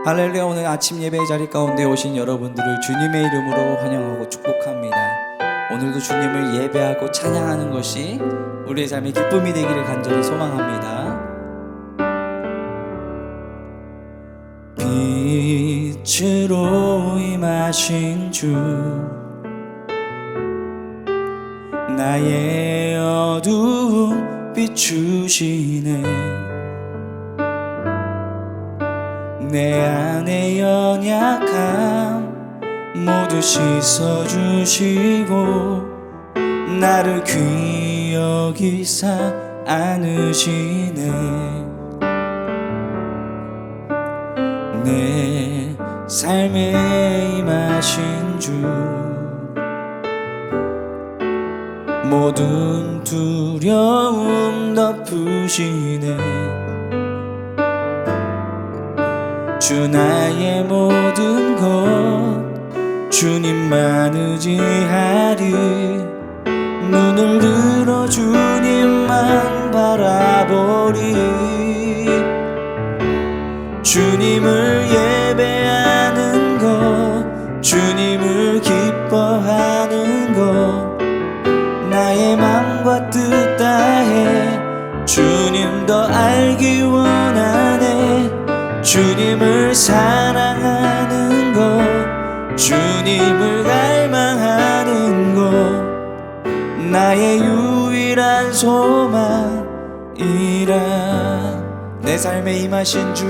할렐루야. 오늘 아침 예배의 자리 가운데 오신 여러분들을 주님의 이름으로 환영하고 축복합니다. 오늘도 주님을 예배하고 찬양하는 것이 우리의 삶의 기쁨이 되기를 간절히 소망합니다. 빛으로 임하신 주, 나의 어두움 비추시네. 내 안의 연약함 모두 씻어주시고 나를 귀히 여기사 안으시네. 내 삶에 임하신 주, 모든 두려움 덮으시네. 주 나의 모든 것 주님만 의지하리. 눈을 들어 주님만 바라보리. 주님을 예배하는 것, 주님을 기뻐하는 것, 나의 맘과 뜻 다해 주님 더 알기 원하네. 주님을 사랑하는 것, 주님을 갈망하는 것, 나의 유일한 소망이라. 내 삶에 임하신 주,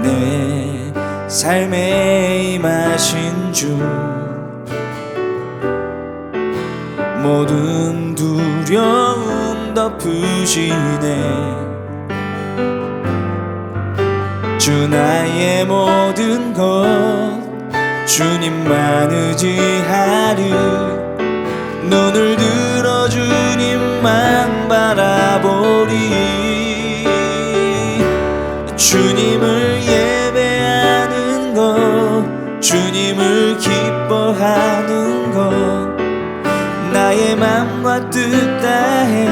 내 삶에 임하신 주, 모든 두려움 덮으시네. 주 나의 모든 것 주님만 의지하리. 눈을 들어 주님만 바라보리. 주님을 예배하는 것, 주님을 기뻐하는 것, 나의 맘과 뜻 다해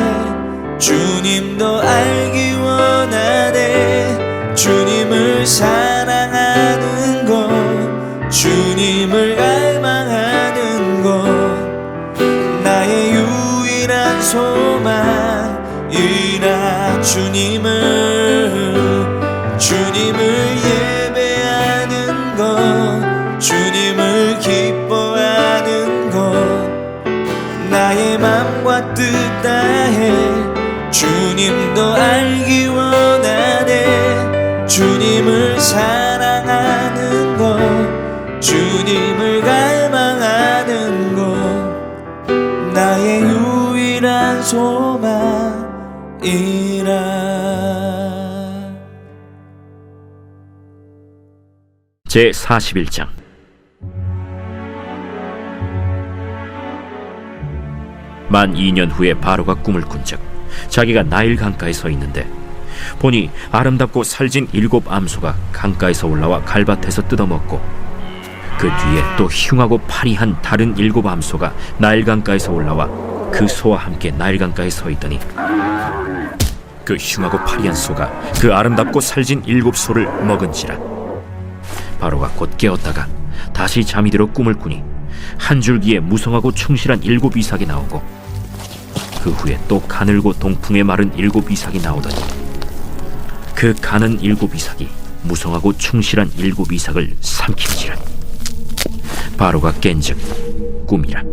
주님 더 알기 원하네. 주님을 사랑하는 것, 주님을 갈망하는 것, 나의 유일한 소망이라. 주님을 예배하는 것, 주님을 기뻐하는 것, 나의 맘과 뜻 다해 주님 더 알기 원하네. 주님을 사랑하는 것, 주님을 갈망하는 것, 나의 유일한 소망이라. 제41장. 만 2년 후에 바로가 꿈을 꾼즉 자기가 나일 강가에 서 있는데 보니 아름답고 살진 7 암소가 강가에서 올라와 갈밭에서 뜯어먹고, 그 뒤에 또 흉하고 파리한 다른 7 암소가 나일 강가에서 올라와 그 소와 함께 나일 강가에 서 있더니, 그 흉하고 파리한 소가 그 아름답고 살진 7 소를 먹은지라. 바로가 곧 깨었다가 다시 잠이 들어 꿈을 꾸니 한 줄기에 무성하고 충실한 7 이삭이 나오고, 그 후에 또 가늘고 동풍에 마른 7 이삭이 나오더니, 그 가는 7 이삭이 무성하고 충실한 7 이삭을 삼킨지라. 바로가 깬즉 꿈이라.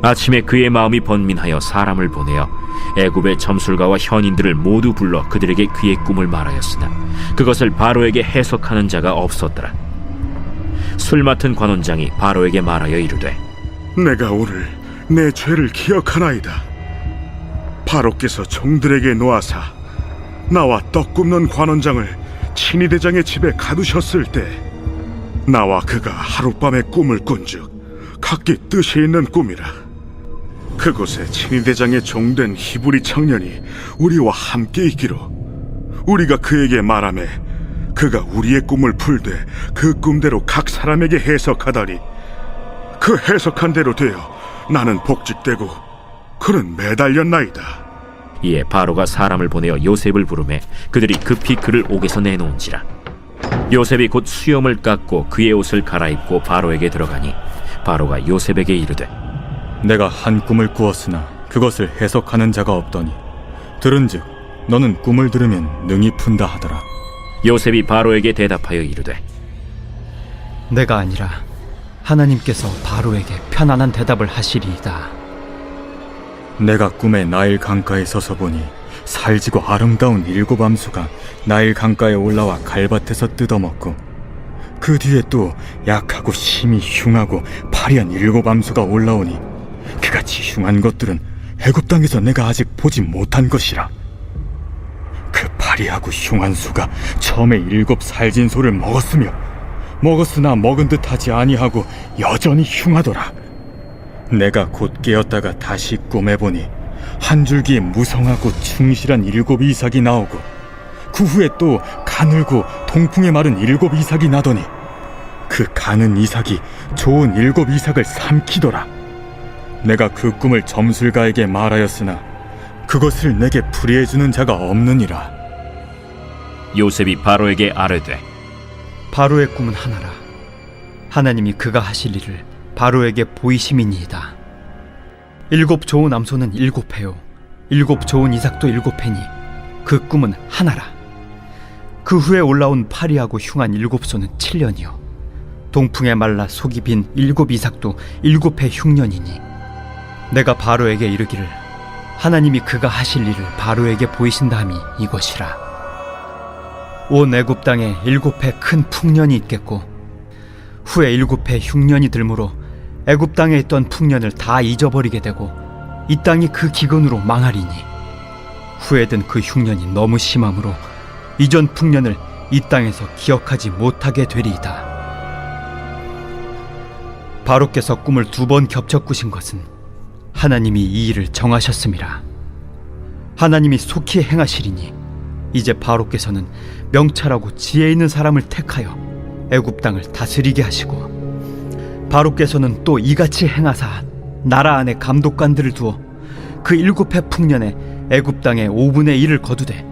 아침에 그의 마음이 번민하여 사람을 보내어 애굽의 점술가와 현인들을 모두 불러 그들에게 그의 꿈을 말하였으나 그것을 바로에게 해석하는 자가 없었더라. 술 맡은 관원장이 바로에게 말하여 이르되, 내가 오늘 내 죄를 기억하나이다. 바로께서 종들에게 놓아사 나와 떡 굽는 관원장을 친위대장의 집에 가두셨을 때 나와 그가 하룻밤에 꿈을 꾼즉 각기 뜻이 있는 꿈이라. 그곳에 친위대장의 종된 히브리 청년이 우리와 함께 있기로 우리가 그에게 말하매 그가 우리의 꿈을 풀되 그 꿈대로 각 사람에게 해석하다니, 그 해석한 대로 되어 나는 복직되고 그는 매달렸나이다. 이에 바로가 사람을 보내어 요셉을 부르매 그들이 급히 그를 옥에서 내놓은지라. 요셉이 곧 수염을 깎고 그의 옷을 갈아입고 바로에게 들어가니 바로가 요셉에게 이르되 내가 한 꿈을 꾸었으나 그것을 해석하는 자가 없더니 들은즉 너는 꿈을 들으면 능히 푼다 하더라. 요셉이 바로에게 대답하여 이르되 내가 아니라 하나님께서 바로에게 편안한 대답을 하시리이다. 내가 꿈에 나일 강가에 서서 보니 살지고 아름다운 7 암소가 나일 강가에 올라와 갈밭에서 뜯어먹고 그 뒤에 또 약하고 심히 흉하고 파리한 7 암소가 올라오니 그같이 흉한 것들은 애굽 땅에서 내가 아직 보지 못한 것이라. 그 파리하고 흉한 소가 처음에 7 살진 소를 먹었으나 먹은 듯 하지 아니하고 여전히 흉하더라. 내가 곧 깨었다가 다시 꿈에 보니 한 줄기에 무성하고 충실한 7 이삭이 나오고 그 후에 또 가늘고 동풍에 마른 7 이삭이 나더니 그 가는 이삭이 좋은 7 이삭을 삼키더라. 내가 그 꿈을 점술가에게 말하였으나 그것을 내게 풀이해주는 자가 없느니라. 요셉이 바로에게 아뢰되 바로의 꿈은 하나라. 하나님이 그가 하실 일을 바로에게 보이심이니이다. 7 좋은 암소는 7회요 7 좋은 이삭도 7회니 그 꿈은 하나라. 그 후에 올라온 파리하고 흉한 7소는 7년이요 동풍에 말라 속이 빈 7 이삭도 7회 흉년이니 내가 바로에게 이르기를 하나님이 그가 하실 일을 바로에게 보이신다 함이 이것이라. 온 애굽 땅에 7회 큰 풍년이 있겠고 후에 7회 흉년이 들므로 애굽 땅에 있던 풍년을 다 잊어버리게 되고 이 땅이 그 기근으로 망하리니 후에 든 그 흉년이 너무 심함으로 이전 풍년을 이 땅에서 기억하지 못하게 되리이다. 바로께서 꿈을 2번 겹쳐 꾸신 것은 하나님이 이 일을 정하셨음이라. 하나님이 속히 행하시리니 이제 바로께서는 명철하고 지혜 있는 사람을 택하여 애굽 땅을 다스리게 하시고 바로께서는 또 이같이 행하사 나라 안에 감독관들을 두어 그 7회 풍년에 애굽 땅의 5분의 1을 거두되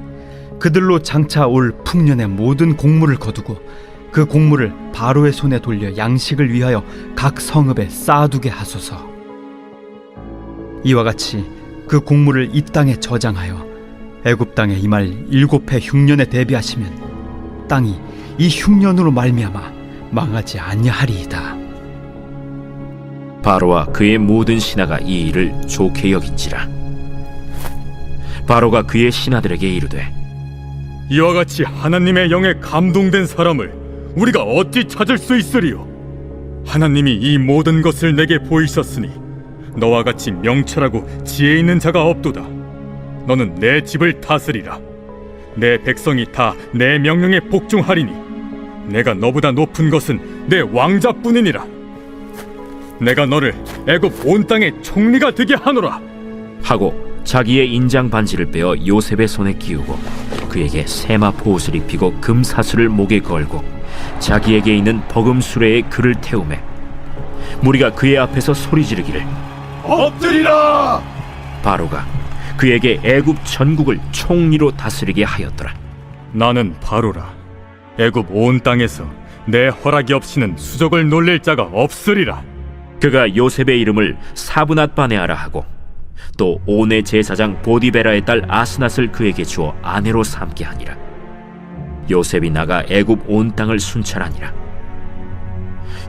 그들로 장차 올 풍년의 모든 곡물을 거두고 그 곡물을 바로의 손에 돌려 양식을 위하여 각 성읍에 쌓아두게 하소서. 이와 같이 그 곡물을 이 땅에 저장하여 애굽 땅에 임할 7회 흉년에 대비하시면 땅이 이 흉년으로 말미암아 망하지 아니하리이다. 바로와 그의 모든 신하가 이 일을 좋게 여긴지라. 바로가 그의 신하들에게 이르되 이와 같이 하나님의 영에 감동된 사람을 우리가 어찌 찾을 수 있으리요? 하나님이 이 모든 것을 내게 보이셨으니 너와 같이 명철하고 지혜 있는 자가 없도다. 너는 내 집을 다스리라. 내 백성이 다 내 명령에 복종하리니 내가 너보다 높은 것은 내 왕자뿐이니라. 내가 너를 애굽 온 땅의 총리가 되게 하노라. 하고 자기의 인장 반지를 빼어 요셉의 손에 끼우고 그에게 세마포 옷을 입히고 금사슬을 목에 걸고 자기에게 있는 버금 수레에 그를 태우매 무리가 그의 앞에서 소리 지르기를 엎드리라! 바로가 그에게 애굽 전국을 총리로 다스리게 하였더라. 나는 바로라. 애굽 온 땅에서 내 허락이 없이는 수족을 놀릴 자가 없으리라. 그가 요셉의 이름을 사브낫바네아라 하고 또 온의 제사장 보디베라의 딸 아스낫을 그에게 주어 아내로 삼게 하니라. 요셉이 나가 애굽 온 땅을 순찰하니라.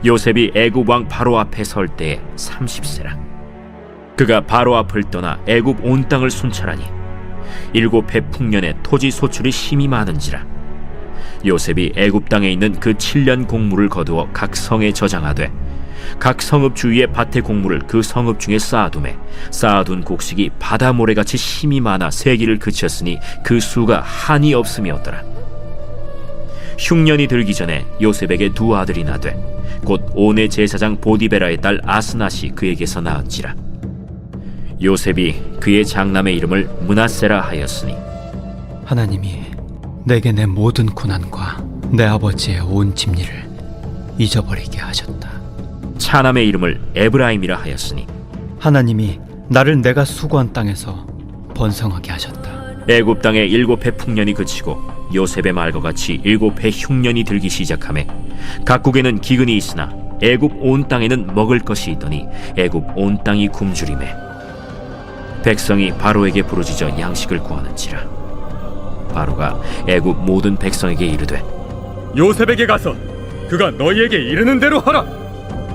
요셉이 애굽 왕 바로 앞에 설 때에 30세라. 그가 바로 앞을 떠나 애굽 온 땅을 순찰하니 7해 풍년에 토지 소출이 심히 많은지라. 요셉이 애굽 땅에 있는 그 7년 곡물을 거두어 각 성에 저장하되 각 성읍 주위의 밭의 곡물을 그 성읍 중에 쌓아두매 쌓아둔 곡식이 바다 모래같이 심히 많아 세기를 그쳤으니 그 수가 한이 없음이었더라. 흉년이 들기 전에 요셉에게 2 아들이 나되 곧 온의 제사장 보디베라의 딸 아스낫이 그에게서 낳은지라. 요셉이 그의 장남의 이름을 므낫세라 하였으니 하나님이 내게 내 모든 고난과 내 아버지의 온 집리를 잊어버리게 하셨다. 차남의 이름을 에브라임이라 하였으니 하나님이 나를 내가 수고한 땅에서 번성하게 하셨다. 애굽 땅에 7해 풍년이 그치고 요셉의 말과 같이 7해 흉년이 들기 시작하매 각국에는 기근이 있으나 애굽 온 땅에는 먹을 것이 있더니 애굽 온 땅이 굶주리매 백성이 바로에게 부르짖어 양식을 구하는지라. 바로가 애굽 모든 백성에게 이르되 요셉에게 가서 그가 너희에게 이르는 대로 하라.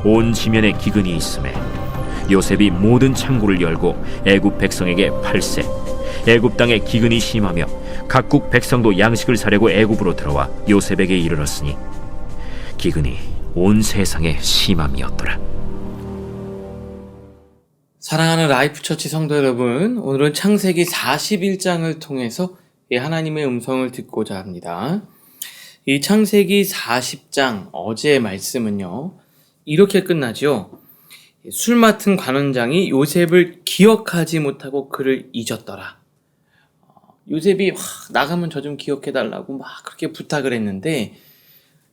온 지면에 기근이 있음에 요셉이 모든 창고를 열고 애굽 백성에게 팔세. 애굽 땅에 기근이 심하며 각국 백성도 양식을 사려고 애굽으로 들어와 요셉에게 이르렀으니 기근이 온 세상에 심함이었더라. 사랑하는 라이프처치 성도 여러분, 오늘은 창세기 41장을 통해서 하나님의 음성을 듣고자 합니다. 이 창세기 40장 어제의 말씀은요, 이렇게 끝나죠. 술 맡은 관원장이 요셉을 기억하지 못하고 그를 잊었더라. 요셉이 나가면 저 좀 기억해달라고 막 그렇게 부탁을 했는데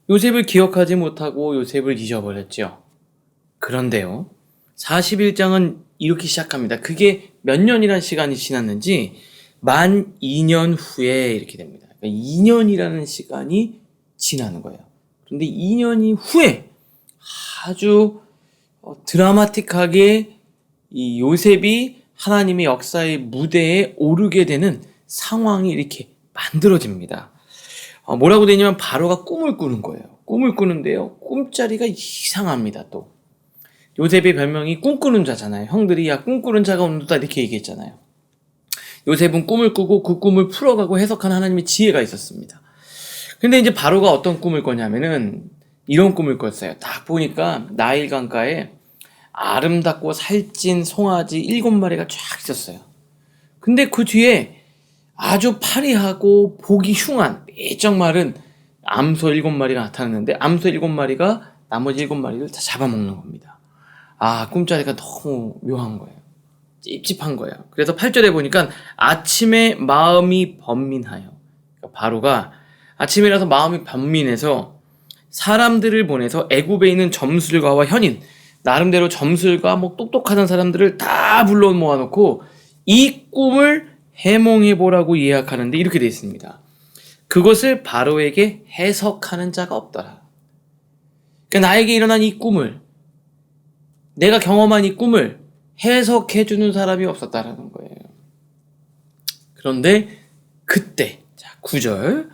요셉을 기억하지 못하고 요셉을 잊어버렸죠. 그런데요, 41장은 이렇게 시작합니다. 그게 몇 년이란 시간이 지났는지 만 2년 후에 이렇게 됩니다. 그러니까 2년이라는 시간이 지나는 거예요. 그런데 2년이 후에 아주 드라마틱하게 이 요셉이 하나님의 역사의 무대에 오르게 되는 상황이 이렇게 만들어집니다. 뭐라고 되냐면 바로가 꿈을 꾸는 거예요. 꿈을 꾸는데요, 꿈자리가 이상합니다. 또 요셉의 별명이 꿈꾸는 자잖아요. 형들이 야 꿈꾸는 자가 오는다 이렇게 얘기했잖아요. 요셉은 꿈을 꾸고 그 꿈을 풀어가고 해석하는 하나님의 지혜가 있었습니다. 근데 이제 바로가 어떤 꿈을 꿨냐면은 이런 꿈을 꿨어요. 딱 보니까 나일 강가에 아름답고 살찐 송아지 7마리가 쫙 있었어요. 근데 그 뒤에 아주 파리하고 보기 흉한 빼쩍 마른 암소 7마리가 나타났는데 암소 7마리가 나머지 7마리를 다 잡아먹는 겁니다. 꿈자리가 너무 묘한 거예요. 찝찝한 거예요. 그래서 8절에 보니까 아침에 마음이 번민하여, 그러니까 바로가 아침에 일어나서 마음이 번민해서 사람들을 보내서 애굽에 있는 점술가와 현인, 나름대로 점술가 똑똑하던 사람들을 다 불러 모아놓고 이 꿈을 해몽해보라고 예약하는데 이렇게 되어 있습니다. 그것을 바로에게 해석하는 자가 없더라. 그러니까 나에게 일어난 이 꿈을, 내가 경험한 이 꿈을 해석해주는 사람이 없었다라는 거예요. 그런데 그때, 자 9절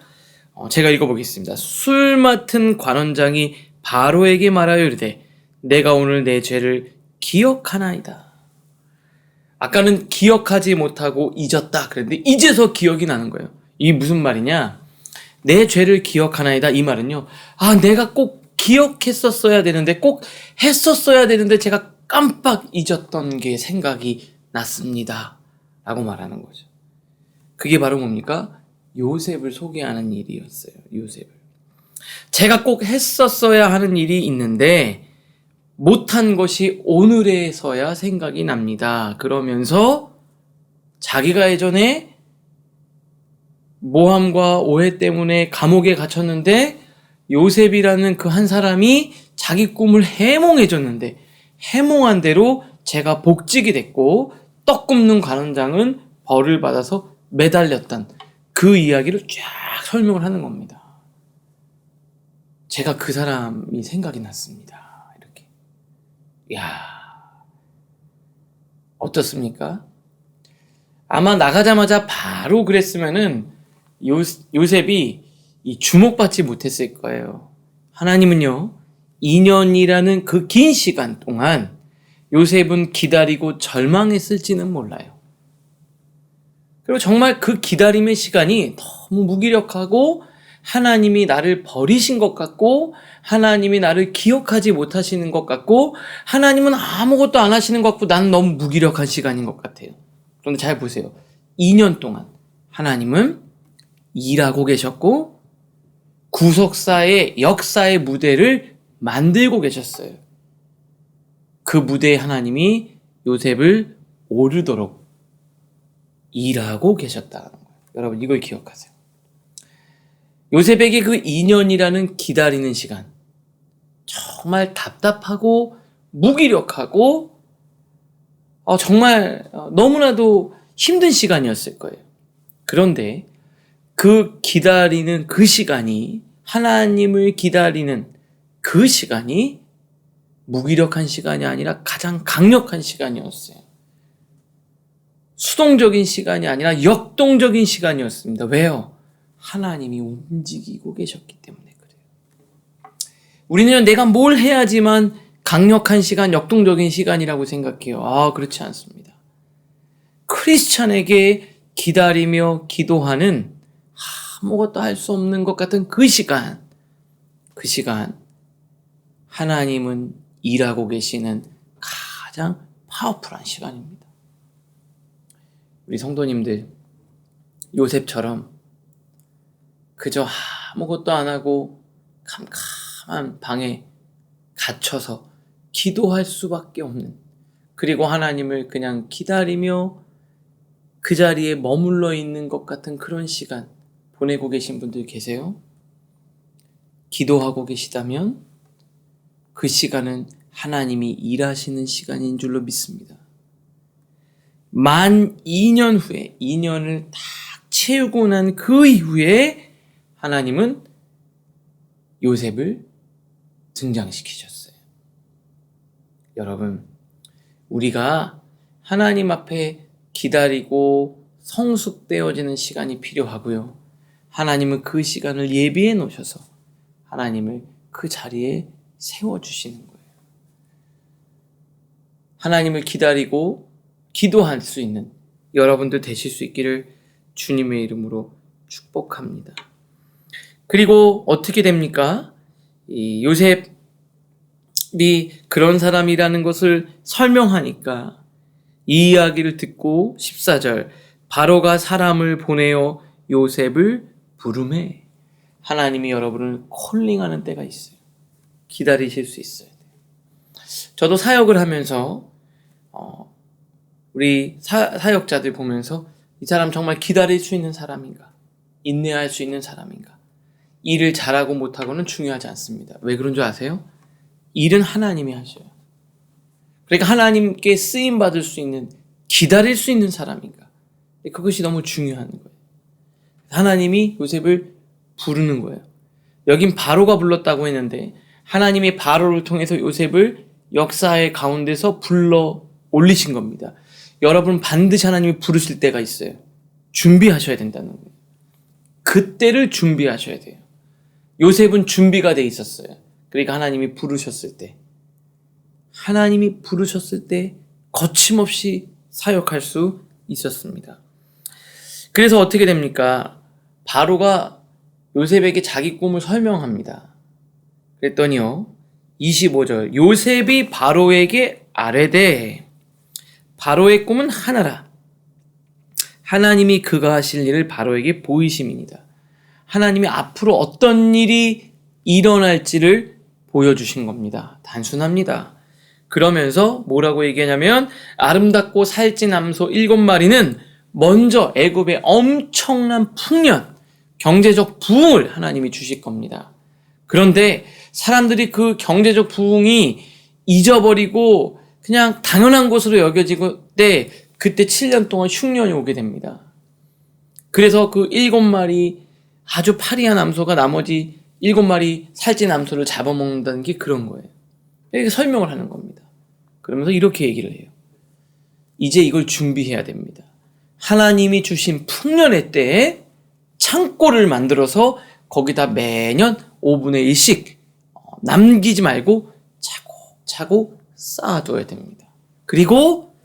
제가 읽어보겠습니다. 술 맡은 관원장이 바로에게 말하여 이르되 내가 오늘 내 죄를 기억하나이다. 아까는 기억하지 못하고 잊었다 그랬는데 이제서 기억이 나는 거예요. 이게 무슨 말이냐? 내 죄를 기억하나이다 이 말은요, 내가 꼭 기억했었어야 되는데, 꼭 했었어야 되는데 제가 깜빡 잊었던 게 생각이 났습니다 라고 말하는 거죠. 그게 바로 뭡니까? 요셉을 소개하는 일이었어요. 요셉을 제가 꼭 했었어야 하는 일이 있는데 못한 것이 오늘에서야 생각이 납니다. 그러면서 자기가 예전에 모함과 오해 때문에 감옥에 갇혔는데 요셉이라는 그 한 사람이 자기 꿈을 해몽해줬는데 해몽한 대로 제가 복직이 됐고 떡 굽는 관원장은 벌을 받아서 매달렸던 그 이야기를 쫙 설명을 하는 겁니다. 제가 그 사람이 생각이 났습니다. 이렇게. 이야, 어떻습니까? 아마 나가자마자 바로 그랬으면은 요셉이 이 주목받지 못했을 거예요. 하나님은요, 2년이라는 그 긴 시간 동안 요셉은 기다리고 절망했을지는 몰라요. 그리고 정말 그 기다림의 시간이 너무 무기력하고 하나님이 나를 버리신 것 같고 하나님이 나를 기억하지 못하시는 것 같고 하나님은 아무것도 안 하시는 것 같고 나는 너무 무기력한 시간인 것 같아요. 그런데 잘 보세요. 2년 동안 하나님은 일하고 계셨고 구속사의 역사의 무대를 만들고 계셨어요. 그 무대에 하나님이 요셉을 오르도록 일하고 계셨다는 거예요. 여러분 이걸 기억하세요. 요셉에게 그 2년이라는 기다리는 시간 정말 답답하고 무기력하고 정말 너무나도 힘든 시간이었을 거예요. 그런데 그 기다리는 그 시간이, 하나님을 기다리는 그 시간이 무기력한 시간이 아니라 가장 강력한 시간이었어요. 수동적인 시간이 아니라 역동적인 시간이었습니다. 왜요? 하나님이 움직이고 계셨기 때문에 그래요. 우리는 내가 뭘 해야지만 강력한 시간, 역동적인 시간이라고 생각해요. 그렇지 않습니다. 크리스찬에게 기다리며 기도하는 아무것도 할 수 없는 것 같은 그 시간, 하나님은 일하고 계시는 가장 파워풀한 시간입니다. 우리 성도님들, 요셉처럼 그저 아무것도 안 하고 캄캄한 방에 갇혀서 기도할 수밖에 없는, 그리고 하나님을 그냥 기다리며 그 자리에 머물러 있는 것 같은 그런 시간 보내고 계신 분들 계세요? 기도하고 계시다면 그 시간은 하나님이 일하시는 시간인 줄로 믿습니다. 만 2년 후에, 2년을 딱 채우고 난 그 이후에 하나님은 요셉을 등장시키셨어요. 여러분, 우리가 하나님 앞에 기다리고 성숙되어지는 시간이 필요하고요. 하나님은 그 시간을 예비해 놓으셔서 하나님을 그 자리에 세워주시는 거예요. 하나님을 기다리고 기도할 수 있는 여러분들 되실 수 있기를 주님의 이름으로 축복합니다. 그리고 어떻게 됩니까? 이 요셉이 그런 사람이라는 것을 설명하니까 이 이야기를 듣고 14절, 바로가 사람을 보내어 요셉을 부르매. 하나님이 여러분을 콜링하는 때가 있어요. 기다리실 수 있어야 돼요. 저도 사역을 하면서 우리 사역자들 보면서 이 사람 정말 기다릴 수 있는 사람인가, 인내할 수 있는 사람인가, 일을 잘하고 못하고는 중요하지 않습니다. 왜 그런 줄 아세요? 일은 하나님이 하셔요. 그러니까 하나님께 쓰임받을 수 있는, 기다릴 수 있는 사람인가, 그것이 너무 중요한 거예요. 하나님이 요셉을 부르는 거예요. 여긴 바로가 불렀다고 했는데 하나님이 바로를 통해서 요셉을 역사의 가운데서 불러 올리신 겁니다. 여러분, 반드시 하나님이 부르실 때가 있어요. 준비하셔야 된다는 거예요. 그때를 준비하셔야 돼요. 요셉은 준비가 돼 있었어요. 그러니까 하나님이 부르셨을 때, 거침없이 사역할 수 있었습니다. 그래서 어떻게 됩니까? 바로가 요셉에게 자기 꿈을 설명합니다. 그랬더니요, 25절, 요셉이 바로에게 아뢰되, 바로의 꿈은 하나라. 하나님이 그가 하실 일을 바로에게 보이심이니이다. 하나님이 앞으로 어떤 일이 일어날지를 보여주신 겁니다. 단순합니다. 그러면서 뭐라고 얘기하냐면, 아름답고 살찐 암소 7마리는 먼저 애굽의 엄청난 풍년, 경제적 부흥을 하나님이 주실 겁니다. 그런데 사람들이 그 경제적 부흥이 잊어버리고 그냥 당연한 것으로 여겨지고 그때 7년 동안 흉년이 오게 됩니다. 그래서 그 7마리 아주 파리한 암소가 나머지 7마리 살찐 암소를 잡아먹는다는 게 그런 거예요. 이렇게 설명을 하는 겁니다. 그러면서 이렇게 얘기를 해요. 이제 이걸 준비해야 됩니다. 하나님이 주신 풍년의 때에 창고를 만들어서 거기다 매년 5분의 1씩 남기지 말고 차곡차곡 쌓아둬야 됩니다. 그리고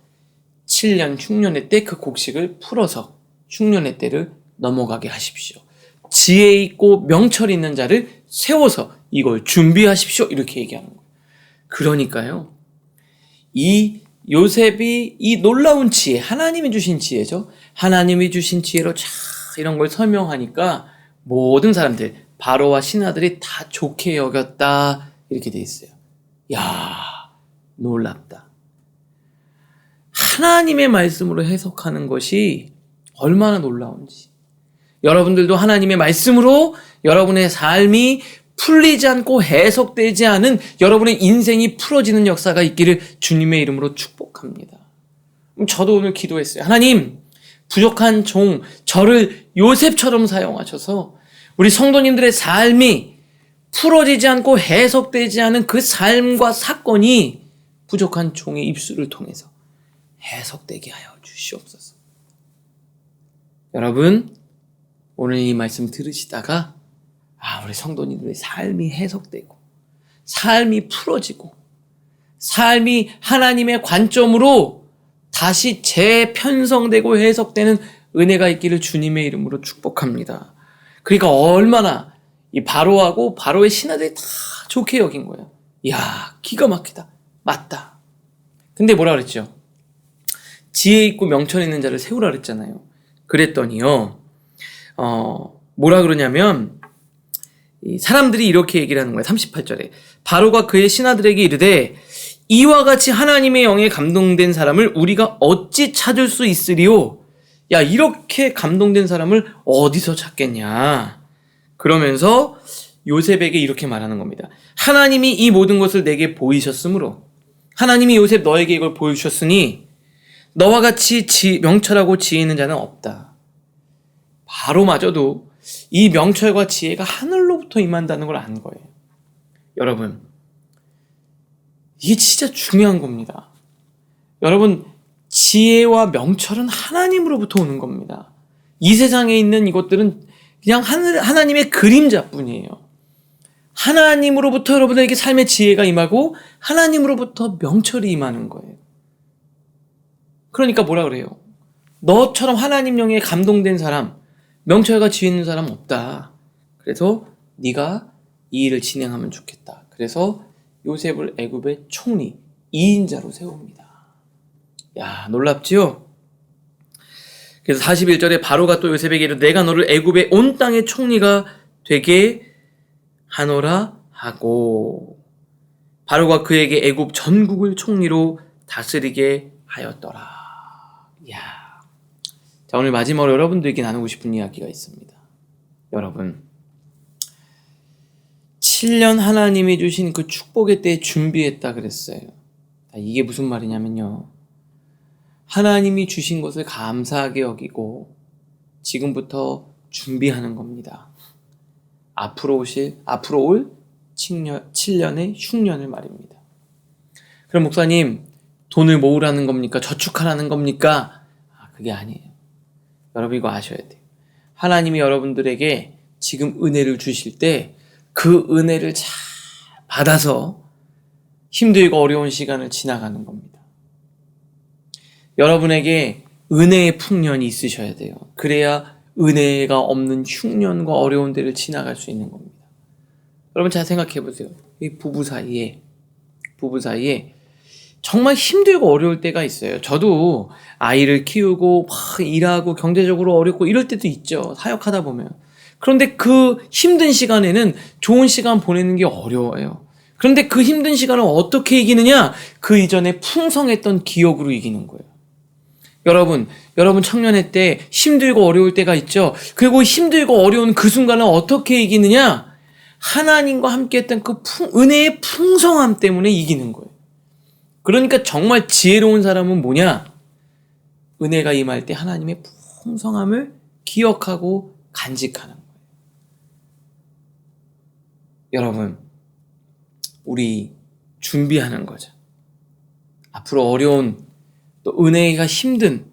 7년 흉년의 때 그 곡식을 풀어서 흉년의 때를 넘어가게 하십시오. 지혜 있고 명철 있는 자를 세워서 이걸 준비하십시오. 이렇게 얘기하는 거예요. 그러니까요, 이 요셉이 이 놀라운 지혜, 하나님이 주신 지혜죠. 하나님이 주신 지혜로 이런 걸 설명하니까 모든 사람들, 바로와 신하들이 다 좋게 여겼다. 이렇게 돼 있어요. 야, 놀랍다. 하나님의 말씀으로 해석하는 것이 얼마나 놀라운지. 여러분들도 하나님의 말씀으로 여러분의 삶이 풀리지 않고 해석되지 않은 여러분의 인생이 풀어지는 역사가 있기를 주님의 이름으로 축복합니다. 저도 오늘 기도했어요. 하나님, 부족한 종, 저를 요셉처럼 사용하셔서 우리 성도님들의 삶이 풀어지지 않고 해석되지 않은 그 삶과 사건이 부족한 종의 입술을 통해서 해석되게 하여 주시옵소서. 여러분, 오늘 이 말씀 들으시다가 우리 성도님들의 삶이 해석되고 삶이 풀어지고 삶이 하나님의 관점으로 다시 재편성되고 해석되는 은혜가 있기를 주님의 이름으로 축복합니다. 그러니까 얼마나 이 바로하고 바로의 신하들이 다 좋게 여긴 거예요. 이야, 기가 막히다. 맞다. 근데 뭐라 그랬죠? 지혜 있고 명철 있는 자를 세우라 그랬잖아요. 그랬더니요, 뭐라 그러냐면, 이 사람들이 이렇게 얘기를 하는 거예요. 38절에. 바로가 그의 신하들에게 이르되, 이와 같이 하나님의 영에 감동된 사람을 우리가 어찌 찾을 수 있으리요? 야, 이렇게 감동된 사람을 어디서 찾겠냐? 그러면서 요셉에게 이렇게 말하는 겁니다. 하나님이 이 모든 것을 내게 보이셨으므로, 하나님이 요셉 너에게 이걸 보여주셨으니 너와 같이 명철하고 지혜 있는 자는 없다. 바로마저도 이 명철과 지혜가 하늘로부터 임한다는 걸 아는 거예요. 여러분, 이게 진짜 중요한 겁니다. 여러분, 지혜와 명철은 하나님으로부터 오는 겁니다. 이 세상에 있는 이것들은 그냥 하나님의 그림자뿐이에요. 하나님으로부터 여러분에게 삶의 지혜가 임하고 하나님으로부터 명철이 임하는 거예요. 그러니까 뭐라 그래요? 너처럼 하나님 영에 감동된 사람, 명철과 지혜 있는 사람 없다. 그래서 네가 이 일을 진행하면 좋겠다. 그래서 요셉을 애굽의 총리, 2인자로 세웁니다. 야, 놀랍지요? 그래서 41절에 바로가 또 요셉에게 이르되 내가 너를 애굽의 온 땅의 총리가 되게 하노라 하고 바로가 그에게 애굽 전국을 총리로 다스리게 하였더라. 야, 자, 오늘 마지막으로 여러분들에게 나누고 싶은 이야기가 있습니다. 여러분, 7년 하나님이 주신 그 축복의 때에 준비했다 그랬어요. 이게 무슨 말이냐면요, 하나님이 주신 것을 감사하게 여기고 지금부터 준비하는 겁니다. 앞으로 올 7년의 흉년을 말입니다. 그럼 목사님, 돈을 모으라는 겁니까? 저축하라는 겁니까? 그게 아니에요. 여러분, 이거 아셔야 돼요. 하나님이 여러분들에게 지금 은혜를 주실 때 그 은혜를 잘 받아서 힘들고 어려운 시간을 지나가는 겁니다. 여러분에게 은혜의 풍년이 있으셔야 돼요. 그래야 은혜가 없는 흉년과 어려운 데를 지나갈 수 있는 겁니다. 여러분, 잘 생각해 보세요. 이 부부 사이에 정말 힘들고 어려울 때가 있어요. 저도 아이를 키우고 막 일하고 경제적으로 어렵고 이럴 때도 있죠. 사역하다 보면. 그런데 그 힘든 시간에는 좋은 시간 보내는 게 어려워요. 그런데 그 힘든 시간을 어떻게 이기느냐? 그 이전에 풍성했던 기억으로 이기는 거예요. 여러분 청년회 때 힘들고 어려울 때가 있죠. 그리고 힘들고 어려운 그 순간을 어떻게 이기느냐? 하나님과 함께 했던 그 은혜의 풍성함 때문에 이기는 거예요. 그러니까 정말 지혜로운 사람은 뭐냐? 은혜가 임할 때 하나님의 풍성함을 기억하고 간직하는 거예요. 여러분, 우리 준비하는 거죠. 앞으로 어려운, 또 은혜가 힘든,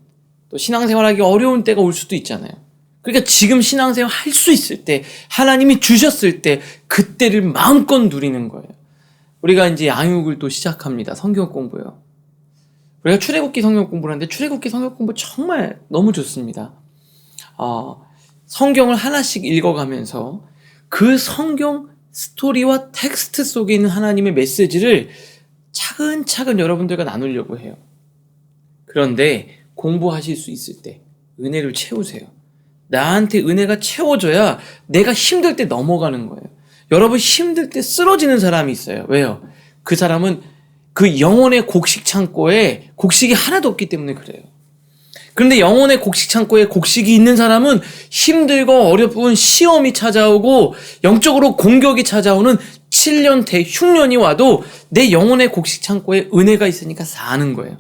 또 신앙생활하기 어려운 때가 올 수도 있잖아요. 그러니까 지금 신앙생활 할 수 있을 때, 하나님이 주셨을 때 그때를 마음껏 누리는 거예요. 우리가 이제 양육을 또 시작합니다. 성경 공부요. 우리가 출애굽기 성경 공부를 하는데 출애굽기 성경 공부 정말 너무 좋습니다. 성경을 하나씩 읽어가면서 그 성경 스토리와 텍스트 속에 있는 하나님의 메시지를 차근차근 여러분들과 나누려고 해요. 그런데 공부하실 수 있을 때 은혜를 채우세요. 나한테 은혜가 채워져야 내가 힘들 때 넘어가는 거예요. 여러분, 힘들 때 쓰러지는 사람이 있어요. 왜요? 그 사람은 그 영혼의 곡식 창고에 곡식이 하나도 없기 때문에 그래요. 그런데 영혼의 곡식 창고에 곡식이 있는 사람은 힘들고 어려운 시험이 찾아오고 영적으로 공격이 찾아오는 7년 대흉년이 와도 내 영혼의 곡식 창고에 은혜가 있으니까 사는 거예요.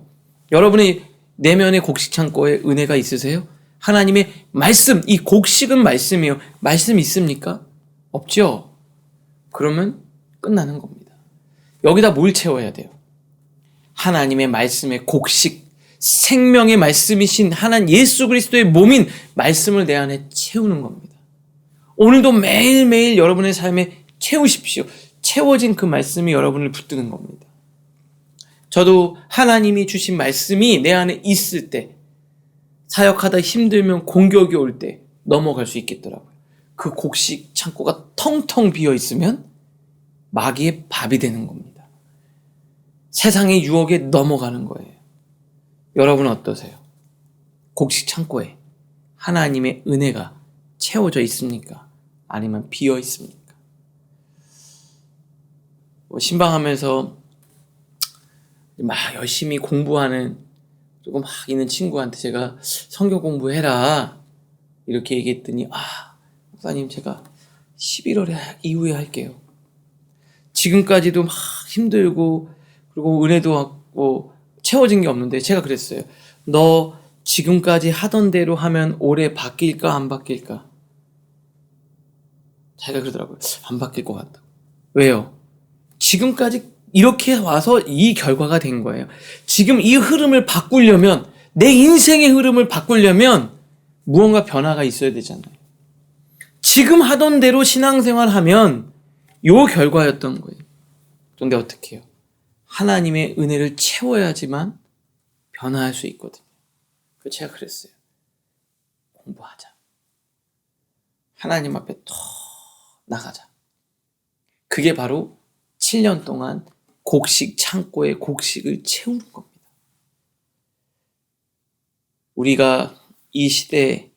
여러분이 내면의 곡식 창고에 은혜가 있으세요? 하나님의 말씀, 이 곡식은 말씀이에요. 말씀 있습니까? 없죠? 그러면 끝나는 겁니다. 여기다 뭘 채워야 돼요? 하나님의 말씀의 곡식, 생명의 말씀이신 하나님 예수 그리스도의 몸인 말씀을 내 안에 채우는 겁니다. 오늘도 매일매일 여러분의 삶에 채우십시오. 채워진 그 말씀이 여러분을 붙드는 겁니다. 저도 하나님이 주신 말씀이 내 안에 있을 때, 사역하다 힘들면 공격이 올 때 넘어갈 수 있겠더라고요. 그 곡식 창고가 텅텅 비어 있으면 마귀의 밥이 되는 겁니다. 세상의 유혹에 넘어가는 거예요. 여러분 어떠세요? 곡식 창고에 하나님의 은혜가 채워져 있습니까? 아니면 비어 있습니까? 신방하면서 막 열심히 공부하는 조금 막 있는 친구한테 제가 성경 공부해라 이렇게 얘기했더니 목사님 제가 11월에 이후에 할게요. 지금까지도 막 힘들고 그리고 은혜도 받고 채워진 게 없는데 제가 그랬어요. 너 지금까지 하던 대로 하면 올해 바뀔까 안 바뀔까? 자기가 그러더라고요. 안 바뀔 것 같다. 왜요? 지금까지 이렇게 와서 이 결과가 된 거예요. 지금 이 흐름을 바꾸려면, 내 인생의 흐름을 바꾸려면 무언가 변화가 있어야 되잖아요. 지금 하던 대로 신앙생활 하면 요 결과였던 거예요. 그런데 어떻게 해요? 하나님의 은혜를 채워야지만 변화할 수 있거든요. 그래서 제가 그랬어요. 공부하자. 하나님 앞에 더 나가자. 그게 바로 7년 동안 곡식 창고에 곡식을 채우는 겁니다. 우리가 이 시대에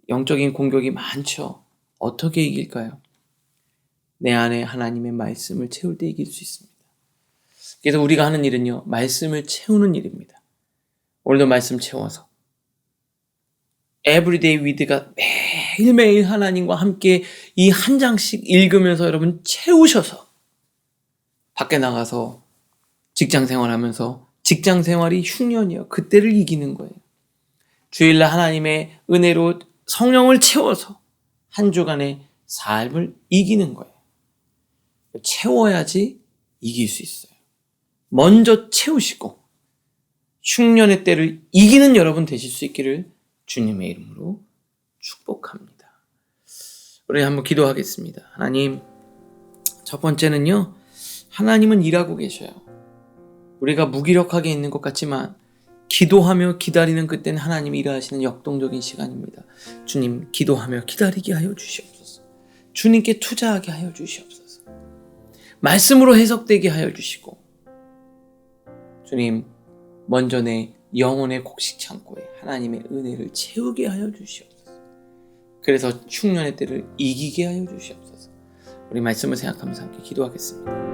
영적인 공격이 많죠. 어떻게 이길까요? 내 안에 하나님의 말씀을 채울 때 이길 수 있습니다. 그래서 우리가 하는 일은요, 말씀을 채우는 일입니다. 오늘도 말씀 채워서 Everyday with가 매일매일 하나님과 함께 이 한 장씩 읽으면서 여러분 채우셔서 밖에 나가서 직장생활하면서 직장생활이 흉년이요. 그때를 이기는 거예요. 주일날 하나님의 은혜로 성령을 채워서 한 주간의 삶을 이기는 거예요. 채워야지 이길 수 있어요. 먼저 채우시고 흉년의 때를 이기는 여러분 되실 수 있기를 주님의 이름으로 축복합니다. 우리 한번 기도하겠습니다. 하나님, 첫 번째는요, 하나님은 일하고 계셔요. 우리가 무기력하게 있는 것 같지만 기도하며 기다리는 그때는 하나님이 일하시는 역동적인 시간입니다. 주님, 기도하며 기다리게 하여 주시옵소서. 주님께 투자하게 하여 주시옵소서. 말씀으로 해석되게 하여 주시고, 주님, 먼저 내 영혼의 곡식 창고에 하나님의 은혜를 채우게 하여 주시옵소서. 그래서 흉년의 때를 이기게 하여 주시옵소서. 우리 말씀을 생각하면서 함께 기도하겠습니다.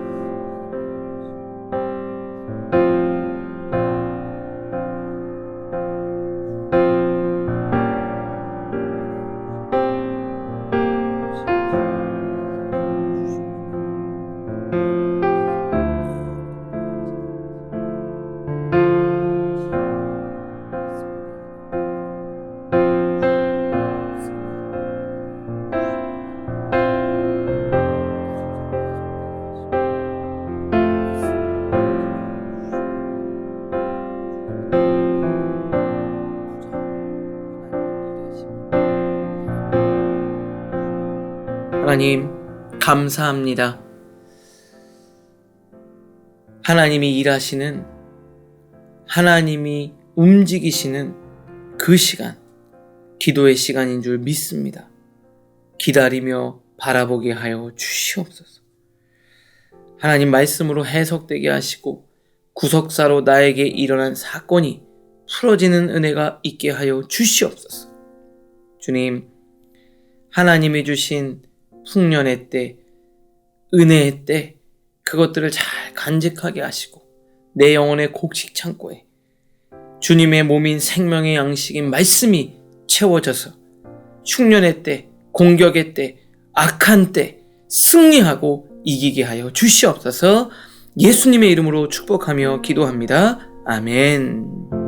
하나님, 감사합니다. 하나님이 일하시는, 하나님이 움직이시는 그 시간, 기도의 시간인 줄 믿습니다. 기다리며 바라보게 하여 주시옵소서. 하나님 말씀으로 해석되게 하시고 구속사로 나에게 일어난 사건이 풀어지는 은혜가 있게 하여 주시옵소서. 주님, 하나님이 주신 풍년의 때, 은혜의 때, 그것들을 잘 간직하게 하시고 내 영혼의 곡식 창고에 주님의 몸인 생명의 양식인 말씀이 채워져서 흉년의 때, 공격의 때, 악한 때 승리하고 이기게 하여 주시옵소서. 예수님의 이름으로 축복하며 기도합니다. 아멘.